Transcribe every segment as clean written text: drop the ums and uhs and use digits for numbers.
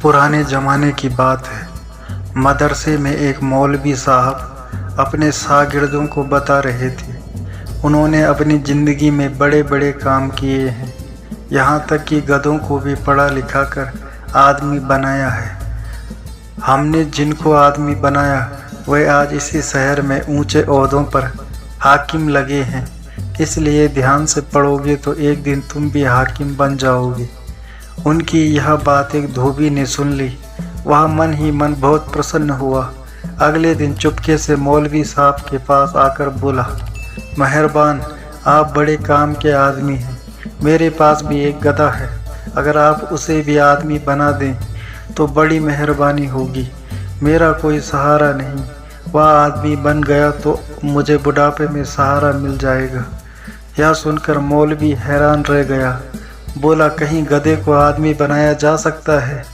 पुराने ज़माने की बात है। मदरसे में एक मौलवी साहब अपने शागिर्दों को बता रहे थे। उन्होंने अपनी ज़िंदगी में बड़े बड़े काम किए हैं, यहाँ तक कि गधों को भी पढ़ा लिखा कर आदमी बनाया है। हमने जिनको आदमी बनाया वे आज इसी शहर में ऊंचे ओहदों पर हाकिम लगे हैं। इसलिए ध्यान से पढ़ोगे तो एक दिन तुम भी हाकिम बन जाओगे। उनकी यह बात एक धोबी ने सुन ली। वह मन ही मन बहुत प्रसन्न हुआ। अगले दिन चुपके से मौलवी साहब के पास आकर बोला, मेहरबान, आप बड़े काम के आदमी हैं। मेरे पास भी एक गधा है, अगर आप उसे भी आदमी बना दें तो बड़ी मेहरबानी होगी। मेरा कोई सहारा नहीं, वह आदमी बन गया तो मुझे बुढ़ापे में सहारा मिल जाएगा। यह सुनकर मौलवी हैरान रह गया। बोला, कहीं गधे को आदमी बनाया जा सकता है?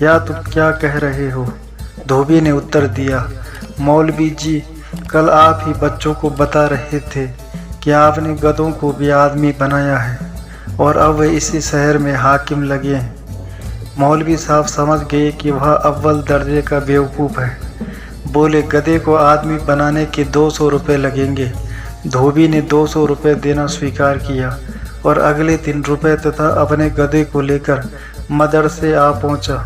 या तुम क्या कह रहे हो? धोबी ने उत्तर दिया, मौलवी जी, कल आप ही बच्चों को बता रहे थे कि आपने गधों को भी आदमी बनाया है और अब वे इसी शहर में हाकिम लगे हैं। मौलवी साहब समझ गए कि वह अव्वल दर्जे का बेवकूफ़ है। बोले, गधे को आदमी बनाने के 200 रुपये लगेंगे। धोबी ने 200 रुपये देना स्वीकार किया और अगले दिन रुपये तथा अपने गधे को लेकर मदरसे आ पहुंचा।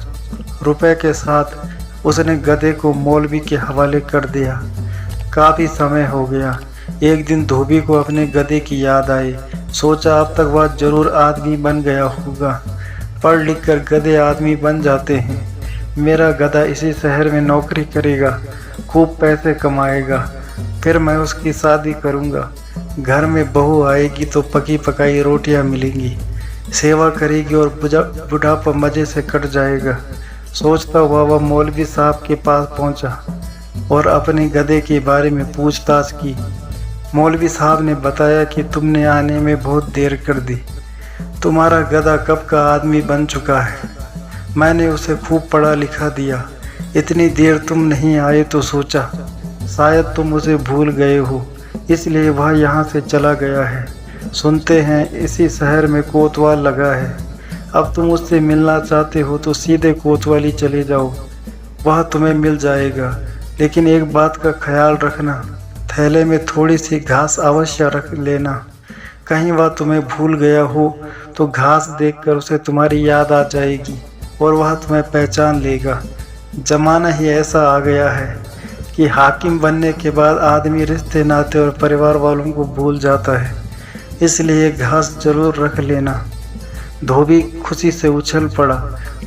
रुपये के साथ उसने गधे को मौलवी के हवाले कर दिया। काफ़ी समय हो गया। एक दिन धोबी को अपने गधे की याद आई। सोचा अब तक वह जरूर आदमी बन गया होगा। पढ़ लिख कर गधे आदमी बन जाते हैं। मेरा गधा इसी शहर में नौकरी करेगा, खूब पैसे कमाएगा, फिर मैं उसकी शादी करूँगा। घर में बहू आएगी तो पकी पकाई रोटियां मिलेंगी, सेवा करेगी और बुढ़ापा मज़े से कट जाएगा। सोचता हुआ वह मौलवी साहब के पास पहुंचा और अपने गधे के बारे में पूछताछ की। मौलवी साहब ने बताया कि तुमने आने में बहुत देर कर दी। तुम्हारा गधा कब का आदमी बन चुका है। मैंने उसे खूब पढ़ा लिखा दिया। इतनी देर तुम नहीं आए तो सोचा शायद तुम उसे भूल गए हो, इसलिए वह यहाँ से चला गया है। सुनते हैं इसी शहर में कोतवाल लगा है। अब तुम उससे मिलना चाहते हो तो सीधे कोतवाली चले जाओ, वह तुम्हें मिल जाएगा। लेकिन एक बात का ख्याल रखना, थैले में थोड़ी सी घास अवश्य रख लेना। कहीं वह तुम्हें भूल गया हो तो घास देखकर उसे तुम्हारी याद आ जाएगी और वह तुम्हें पहचान लेगा। ज़माना ही ऐसा आ गया है कि हाकिम बनने के बाद आदमी रिश्ते नाते और परिवार वालों को भूल जाता है, इसलिए घास जरूर रख लेना। धोबी खुशी से उछल पड़ा,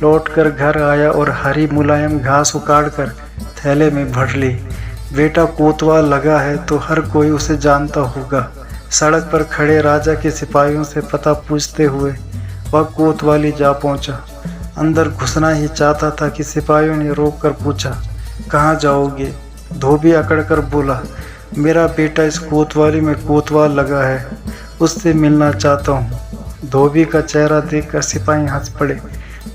लौटकर घर आया और हरी मुलायम घास उखाड़ कर थैले में भर ली। बेटा कोतवाल लगा है तो हर कोई उसे जानता होगा। सड़क पर खड़े राजा के सिपाहियों से पता पूछते हुए वह कोतवाली जा पहुंचा। अंदर घुसना ही चाहता था कि सिपाहियों ने रोक कर पूछा, कहाँ जाओगे? धोबी अकड़कर बोला, मेरा बेटा इस कोतवाली में कोतवाल लगा है, उससे मिलना चाहता हूँ। धोबी का चेहरा देखकर सिपाही हंस पड़े।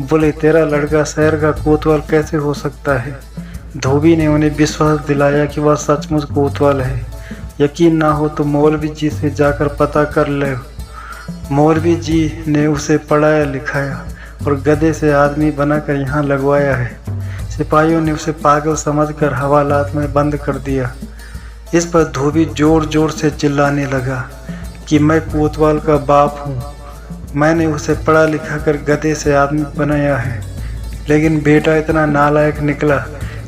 बोले, तेरा लड़का शहर का कोतवाल कैसे हो सकता है? धोबी ने उन्हें विश्वास दिलाया कि वह सचमुच कोतवाल है। यकीन ना हो तो मौलवी जी से जाकर पता कर ले। मौलवी जी ने उसे पढ़ाया लिखाया और गधे से आदमी बनाकर यहाँ लगवाया है। सिपाहियों ने उसे पागल समझकर हवालात में बंद कर दिया। इस पर धोबी जोर जोर से चिल्लाने लगा कि मैं कोतवाल का बाप हूँ, मैंने उसे पढ़ा लिखा कर गधे से आदमी बनाया है। लेकिन बेटा इतना नालायक निकला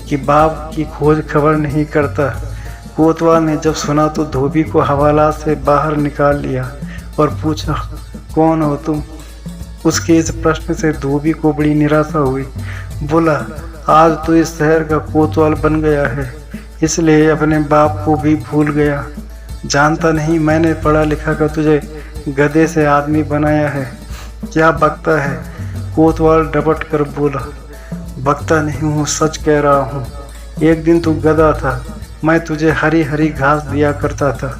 कि बाप की खोज खबर नहीं करता। कोतवाल ने जब सुना तो धोबी को हवालात से बाहर निकाल लिया और पूछा, कौन हो तुम? उसके इस प्रश्न से धोबी को बड़ी निराशा हुई। बोला, आज तो इस शहर का कोतवाल बन गया है, इसलिए अपने बाप को भी भूल गया। जानता नहीं मैंने पढ़ा लिखा कर तुझे गधे से आदमी बनाया है। क्या बकता है? कोतवाल डबट कर बोला, बकता नहीं हूँ, सच कह रहा हूँ। एक दिन तू गधा था, मैं तुझे हरी हरी घास दिया करता था।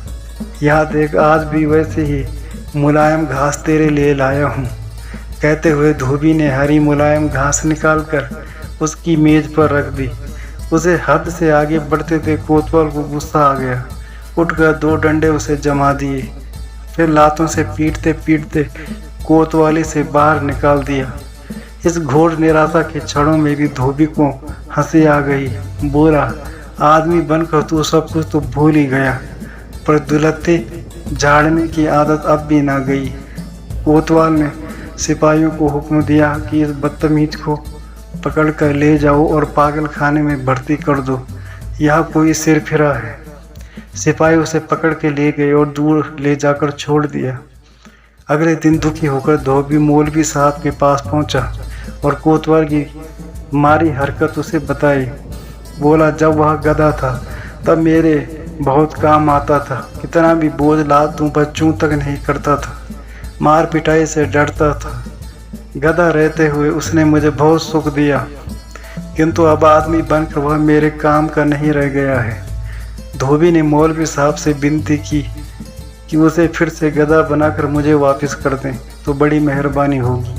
यहाँ देख, आज भी वैसे ही मुलायम घास तेरे लिए लाया हूँ। कहते हुए धोबी ने हरी मुलायम घास निकालकर उसकी मेज पर रख दी। उसे हद से आगे बढ़ते थे कोतवाल को गुस्सा आ गया। उठकर 2 डंडे उसे जमा दिए, फिर लातों से पीटते पीटते कोतवाली से बाहर निकाल दिया। इस घोर निराशा के क्षणों में भी धोबी को हंसी आ गई। बोला, आदमी बनकर तू सब कुछ तो भूल ही गया, पर दुलत्ते झाड़ने की आदत अब भी ना गई। कोतवाल ने सिपाहियों को हुक्म दिया कि इस बदतमीज को पकड़कर ले जाओ और पागल खाने में भर्ती कर दो, यहाँ कोई सिर फिरा है। सिपाही उसे पकड़ के ले गए और दूर ले जाकर छोड़ दिया। अगले दिन दुखी होकर धोबी मौलवी साहब के पास पहुंचा और कोतवाल की मारी हरकत उसे बताई। बोला, जब वह गधा था तब मेरे बहुत काम आता था, कितना भी बोझ लाद दूं पर चूं तक नहीं करता था, मार पिटाई से डरता था। गधा रहते हुए उसने मुझे बहुत सुख दिया, किंतु अब आदमी बनकर वह मेरे काम का नहीं रह गया है। धोबी ने मौलवी साहब से विनती की कि उसे फिर से गधा बनाकर मुझे वापस कर दें तो बड़ी मेहरबानी होगी।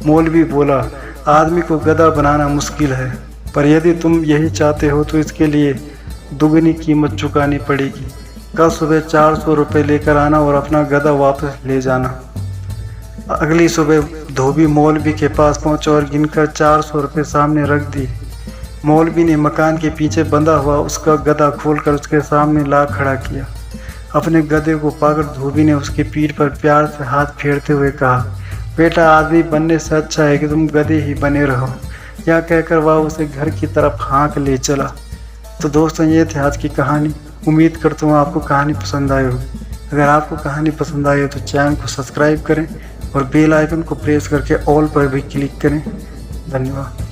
मौलवी बोला, आदमी को गधा बनाना मुश्किल है, पर यदि तुम यही चाहते हो तो इसके लिए दुगनी कीमत चुकानी पड़ेगी। कल सुबह 400 रुपये लेकर आना और अपना गधा वापस ले जाना। अगली सुबह धोबी मौलवी के पास पहुंचा और गिनकर 400 रुपये सामने रख दिए। मौलवी ने मकान के पीछे बंधा हुआ उसका गधा खोलकर उसके सामने ला खड़ा किया। अपने गधे को पाकर धोबी ने उसकी पीठ पर प्यार से हाथ फेरते हुए कहा, बेटा, आदमी बनने से अच्छा है कि तुम गधे ही बने रहो। यह कहकर वह उसे घर की तरफ हाँक ले चला। तो दोस्तों, ये थी आज की कहानी। उम्मीद करता हूँ आपको कहानी पसंद आई होगी। अगर आपको कहानी पसंद आई हो तो चैनल को सब्सक्राइब करें और बेल आइकन को प्रेस करके ऑल पर भी क्लिक करें। धन्यवाद।